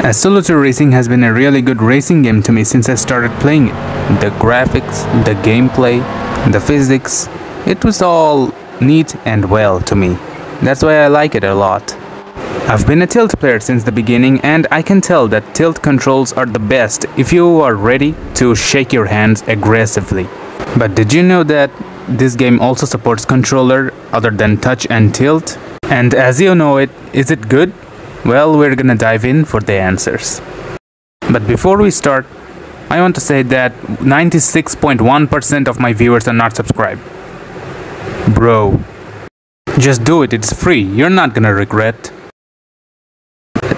Assoluto Racing has been a really good racing game to me since I started playing it. The graphics, the gameplay, the physics, it was all neat and well to me. That's why I like it a lot. I've been a tilt player since the beginning, and I can tell that tilt controls are the best if you are ready to shake your hands aggressively. But did you know that this game also supports controller other than touch and tilt? And as you know it, is it good? Well, we're gonna dive in for the answers. But before we start, I want to say that 96.1% of my viewers are not subscribed. Bro, just do it, it's free, you're not gonna regret.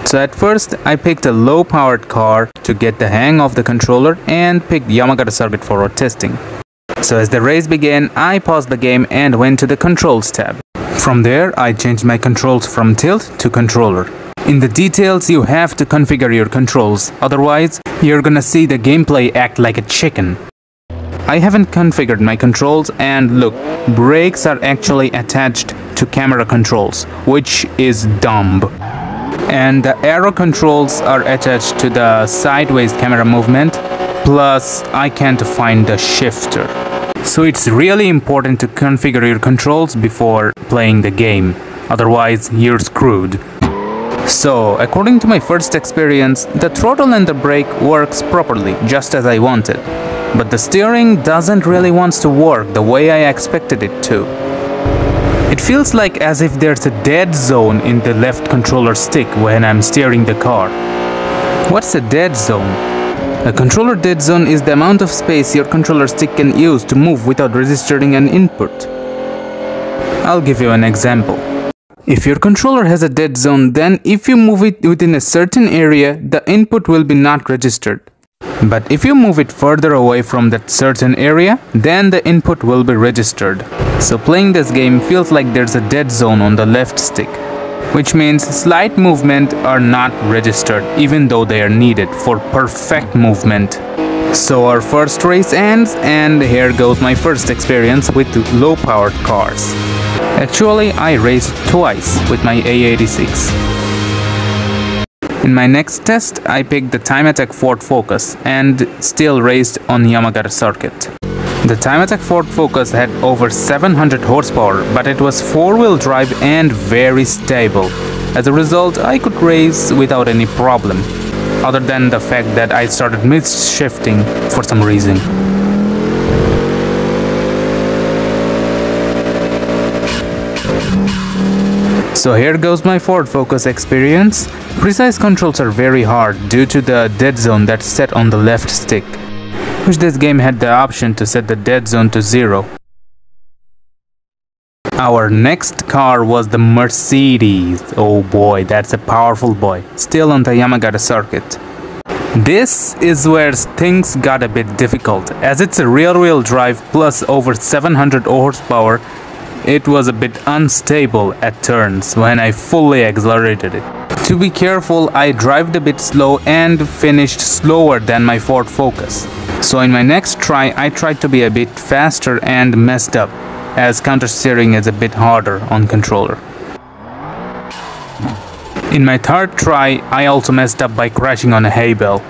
So at first, I picked a low-powered car to get the hang of the controller and picked Yamagata circuit for road testing. So as the race began, I paused the game and went to the controls tab. From there, I changed my controls from tilt to controller. In the details, you have to configure your controls, otherwise you're gonna see the gameplay act like a chicken. I haven't configured my controls, and look, brakes are actually attached to camera controls, which is dumb. And the arrow controls are attached to the sideways camera movement, plus I can't find the shifter. So it's really important to configure your controls before playing the game, otherwise you're screwed. So, according to my first experience, the throttle and the brake works properly, just as I wanted. But the steering doesn't really want to work the way I expected it to. It feels like as if there's a dead zone in the left controller stick when I'm steering the car. What's a dead zone? A controller dead zone is the amount of space your controller stick can use to move without registering an input. I'll give you an example. If your controller has a dead zone, then if you move it within a certain area, the input will be not registered. But if you move it further away from that certain area, then the input will be registered. So playing this game feels like there's a dead zone on the left stick, which means slight movement are not registered even though they are needed for perfect movement. So our first race ends, and here goes my first experience with low-powered cars. Actually, I raced twice with my A86. In my next test, I picked the Time Attack Ford Focus and still raced on Yamagata circuit. The Time Attack Ford Focus had over 700 horsepower, but it was four-wheel drive and very stable. As a result, I could race without any problem, other than the fact that I started mid-shifting for some reason. So here goes my Ford Focus experience. Precise controls are very hard due to the dead zone that's set on the left stick, which this game had the option to set the dead zone to 0. Our next car was the Mercedes. Oh boy, that's a powerful boy, still on the Yamagata circuit. This is where things got a bit difficult, as it's a rear-wheel drive plus over 700 horsepower. It was a bit unstable at turns when I fully accelerated it. To be careful, I drove a bit slow and finished slower than my Ford Focus. So in my next try, I tried to be a bit faster and messed up, as counter-steering is a bit harder on controller. In my third try, I also messed up by crashing on a hay bale.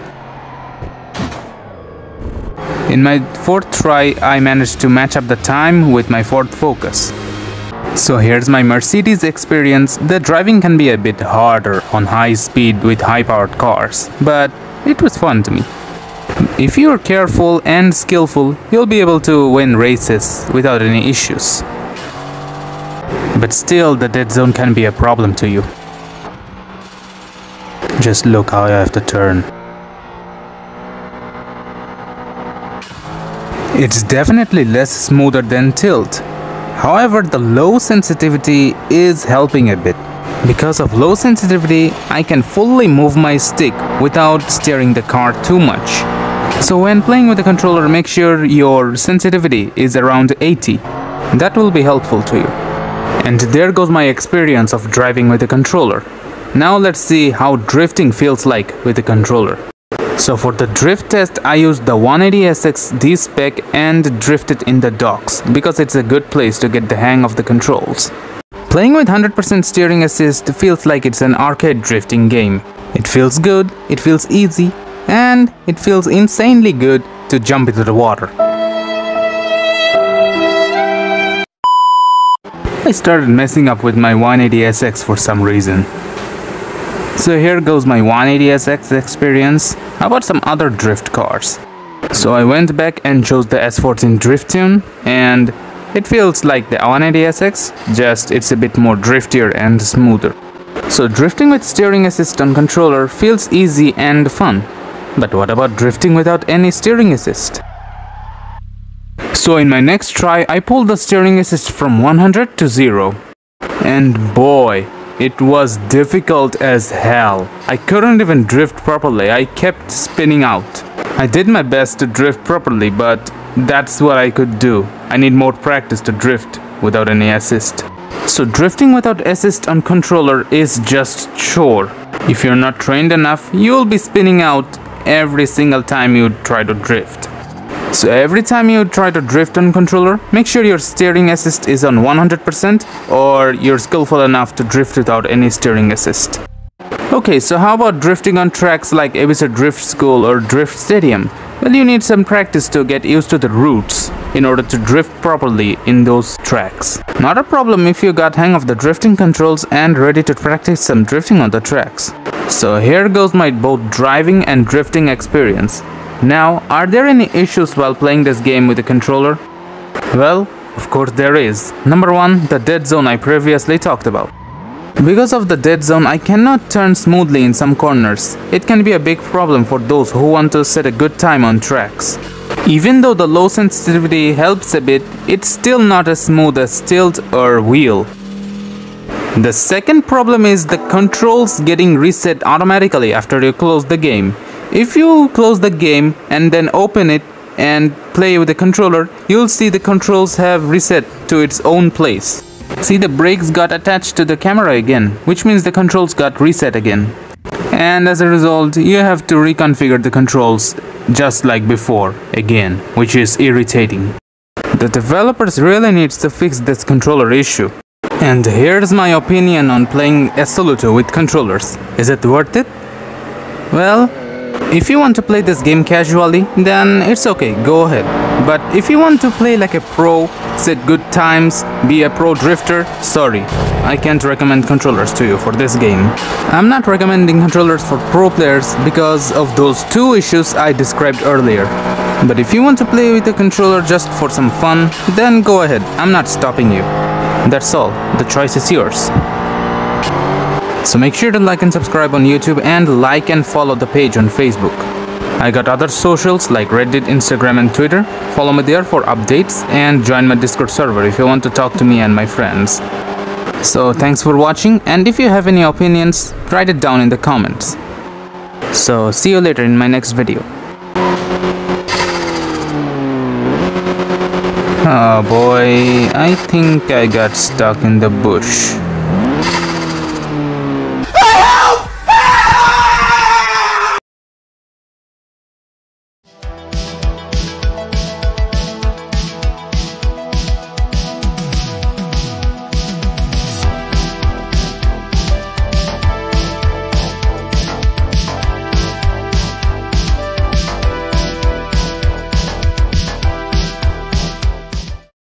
In my fourth try, I managed to match up the time with my Ford Focus. So here's my Mercedes experience. The driving can be a bit harder on high speed with high-powered cars, but it was fun to me. If you're careful and skillful, you'll be able to win races without any issues. But still, the dead zone can be a problem to you. Just look how I have to turn. It's definitely less smoother than tilt. However, the low sensitivity is helping a bit. Because of low sensitivity, I can fully move my stick without steering the car too much. So when playing with the controller, make sure your sensitivity is around 80. That will be helpful to you. And there goes my experience of driving with the controller. Now let's see how drifting feels like with the controller. So for the drift test, I used the 180SX D-Spec and drifted in the docks, because it's a good place to get the hang of the controls. Playing with 100% steering assist feels like it's an arcade drifting game. It feels good, it feels easy, and it feels insanely good to jump into the water. I started messing up with my 180SX for some reason. So here goes my 180SX experience. How about some other drift cars? So I went back and chose the S14 Drift Tune, and it feels like the 180SX, just it's a bit more driftier and smoother. So drifting with steering assist on controller feels easy and fun. But what about drifting without any steering assist? So in my next try, I pulled the steering assist from 100 to 0. And boy, it was difficult as hell. I couldn't even drift properly, I kept spinning out. I did my best to drift properly, but that's what I could do. I need more practice to drift without any assist. So drifting without assist on controller is just chore. If you're not trained enough, you'll be spinning out every single time you try to drift. So every time you try to drift on controller, make sure your steering assist is on 100% or you're skillful enough to drift without any steering assist. Okay, so how about drifting on tracks like ABC Drift School or Drift Stadium? Well, you need some practice to get used to the routes in order to drift properly in those tracks. Not a problem if you got hang of the drifting controls and ready to practice some drifting on the tracks. So here goes my both driving and drifting experience. Now, are there any issues while playing this game with the controller? Well, of course there is. Number one, the dead zone I previously talked about. Because of the dead zone, I cannot turn smoothly in some corners. It can be a big problem for those who want to set a good time on tracks. Even though the low sensitivity helps a bit, it's still not as smooth as tilt or wheel. The second problem is the controls getting reset automatically after you close the game. If you close the game and then open it and play with the controller, you'll see the controls have reset to its own place. See, the brakes got attached to the camera again, which means the controls got reset again. And as a result, you have to reconfigure the controls just like before again, which is irritating. The developers really needs to fix this controller issue. And here's my opinion on playing Assoluto with controllers. Is it worth it? Well, if you want to play this game casually, then it's okay, go ahead. But if you want to play like a pro, set good times, be a pro drifter, sorry, I can't recommend controllers to you for this game. I'm not recommending controllers for pro players because of those two issues I described earlier. But if you want to play with a controller just for some fun, then go ahead, I'm not stopping you. That's all, the choice is yours. So make sure to like and subscribe on YouTube and like and follow the page on Facebook. I got other socials like Reddit, Instagram and Twitter. Follow me there for updates and join my Discord server if you want to talk to me and my friends. So thanks for watching, and if you have any opinions, write it down in the comments. So see you later in my next video. Oh boy, I think I got stuck in the bush.